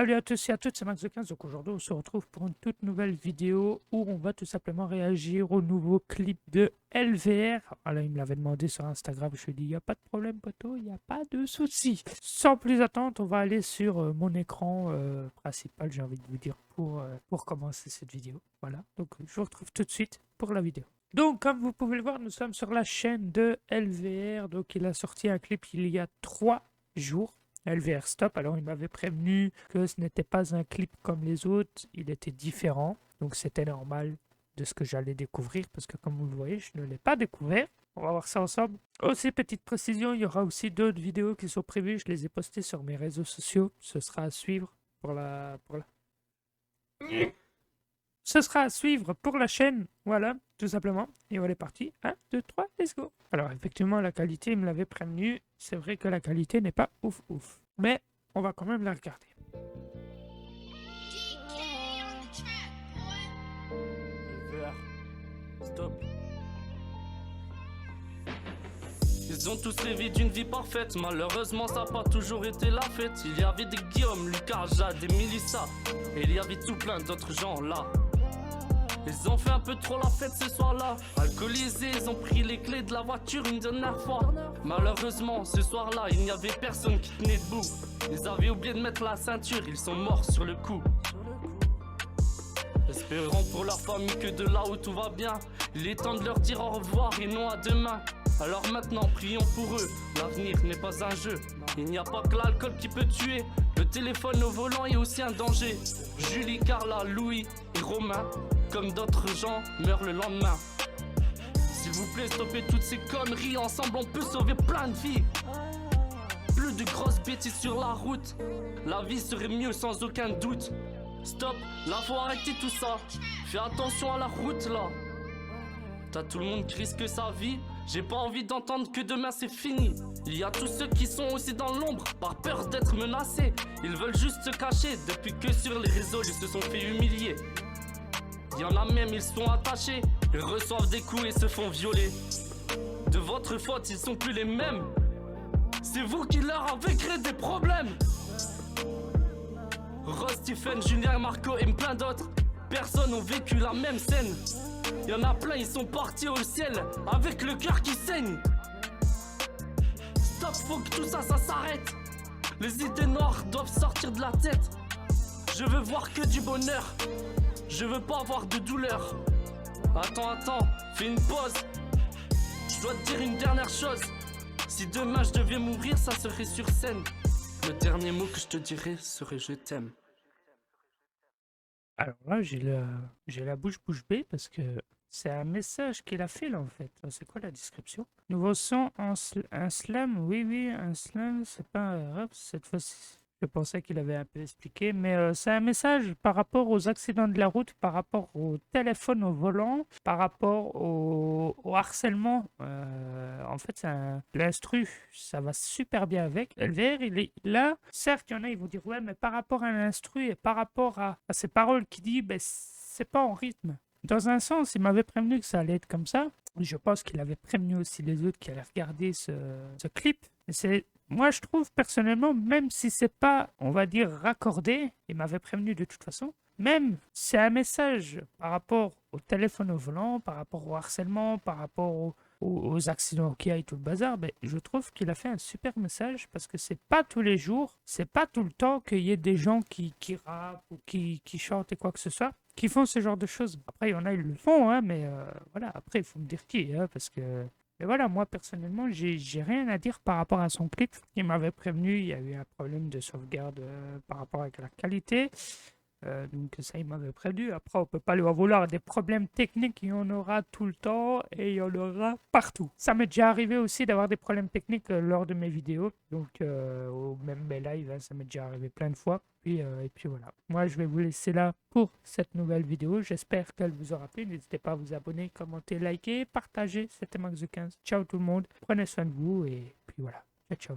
Salut à tous et à toutes, c'est Max de 15. Donc aujourd'hui, on se retrouve pour une toute nouvelle vidéo où on va tout simplement réagir au nouveau clip de LVR. Alors, il me l'avait demandé sur Instagram. Je lui ai dit, il n'y a pas de problème, poteau, il n'y a pas de souci. Sans plus attendre, on va aller sur mon écran principal, j'ai envie de vous dire, pour commencer cette vidéo. Voilà, donc je vous retrouve tout de suite pour la vidéo. Donc, comme vous pouvez le voir, nous sommes sur la chaîne de LVR. Donc, il a sorti un clip il y a 3 jours. LVR Stop, alors il m'avait prévenu que ce n'était pas un clip comme les autres, il était différent, donc c'était normal de ce que j'allais découvrir, parce que comme vous le voyez, je ne l'ai pas découvert. On va voir ça ensemble. Aussi, petite précision, il y aura aussi d'autres vidéos qui sont prévues, je les ai postées sur mes réseaux sociaux, ce sera à suivre pour la... Ce sera à suivre pour la chaîne, voilà, tout simplement. Et on est parti. 1, 2, 3, let's go. Alors, effectivement, la qualité, il me l'avait prévenu. C'est vrai que la qualité n'est pas ouf ouf. Mais on va quand même la regarder. Stop. Ils ont tous rêvé d'une vie parfaite. Malheureusement, ça n'a pas toujours été la fête. Il y avait des Guillaume, Lucas, Jade et Mélissa. Et il y avait tout plein d'autres gens là. Ils ont fait un peu trop la fête ce soir-là. Alcoolisés, ils ont pris les clés de la voiture une dernière fois. Malheureusement, ce soir-là, il n'y avait personne qui tenait debout. Ils avaient oublié de mettre la ceinture, ils sont morts sur le coup. Espérons pour leur famille que de là où tout va bien, il est temps de leur dire au revoir et non à demain. Alors maintenant, prions pour eux, l'avenir n'est pas un jeu. Il n'y a pas que l'alcool qui peut tuer, le téléphone au volant est aussi un danger. Julie, Carla, Louis et Romain, comme d'autres gens, meurent le lendemain. S'il vous plaît, stoppez toutes ces conneries, ensemble on peut sauver plein de vies. Plus de grosses bêtises sur la route, la vie serait mieux sans aucun doute. Stop, là faut arrêter tout ça, fais attention à la route là. T'as tout le monde qui risque sa vie, j'ai pas envie d'entendre que demain c'est fini. Il y a tous ceux qui sont aussi dans l'ombre, par peur d'être menacés. Ils veulent juste se cacher, depuis que sur les réseaux ils se sont fait humilier. Il y en a même, ils sont attachés, ils reçoivent des coups et se font violer. De votre faute, ils sont plus les mêmes. C'est vous qui leur avez créé des problèmes. Ross, Stephen, Julien, Marco et plein d'autres, personne n'ont vécu la même scène. Il y en a plein, ils sont partis au ciel avec le cœur qui saigne. Stop, faut que tout ça s'arrête. Les idées noires doivent sortir de la tête. Je veux voir que du bonheur, je veux pas avoir de douleur. Attends, fais une pause. Je dois te dire une dernière chose. Si demain je devais mourir, ça serait sur scène. Le dernier mot que je te dirais serait je t'aime. Alors là, j'ai la bouche bée parce que c'est un message qu'il a fait là en fait. C'est quoi la description? Nouveau son, un slam, oui, un slam, c'est pas un rap cette fois-ci. Je pensais qu'il avait un peu expliqué, mais c'est un message par rapport aux accidents de la route, par rapport au téléphone au volant, par rapport au harcèlement. En fait, c'est l'instru, ça va super bien avec. LVR, il est là. Certes, il y en a, ils vont dire, ouais, mais par rapport à l'instru et par rapport à ces paroles qu'il dit, ben, c'est pas en rythme. Dans un sens, il m'avait prévenu que ça allait être comme ça. Je pense qu'il avait prévenu aussi les autres qui allaient regarder ce clip. Moi, je trouve personnellement, même si c'est pas, on va dire, raccordé, il m'avait prévenu de toute façon, même c'est un message par rapport au téléphone au volant, par rapport au harcèlement, par rapport aux accidents qu'il y a et tout le bazar, ben, je trouve qu'il a fait un super message parce que c'est pas tous les jours, c'est pas tout le temps qu'il y ait des gens qui rappent ou qui chantent et quoi que ce soit, qui font ce genre de choses. Après, il y en a, ils le font, hein, mais voilà, après, il faut me dire qui, hein, parce que... Mais voilà, moi personnellement, j'ai rien à dire par rapport à son clip. Il m'avait prévenu, il y a eu un problème de sauvegarde par rapport à la qualité. Donc ça, il m'avait prévenu. Après, on peut pas lui en vouloir. Des problèmes techniques, il y en aura tout le temps et il y en aura partout. Ça m'est déjà arrivé aussi d'avoir des problèmes techniques lors de mes vidéos. Donc, ou même mes lives, hein, ça m'est déjà arrivé plein de fois. Et puis voilà. Moi, je vais vous laisser là pour cette nouvelle vidéo. J'espère qu'elle vous aura plu. N'hésitez pas à vous abonner, commenter, liker, partager. C'était Max de 15. Ciao tout le monde. Prenez soin de vous et puis voilà. Ciao, ciao.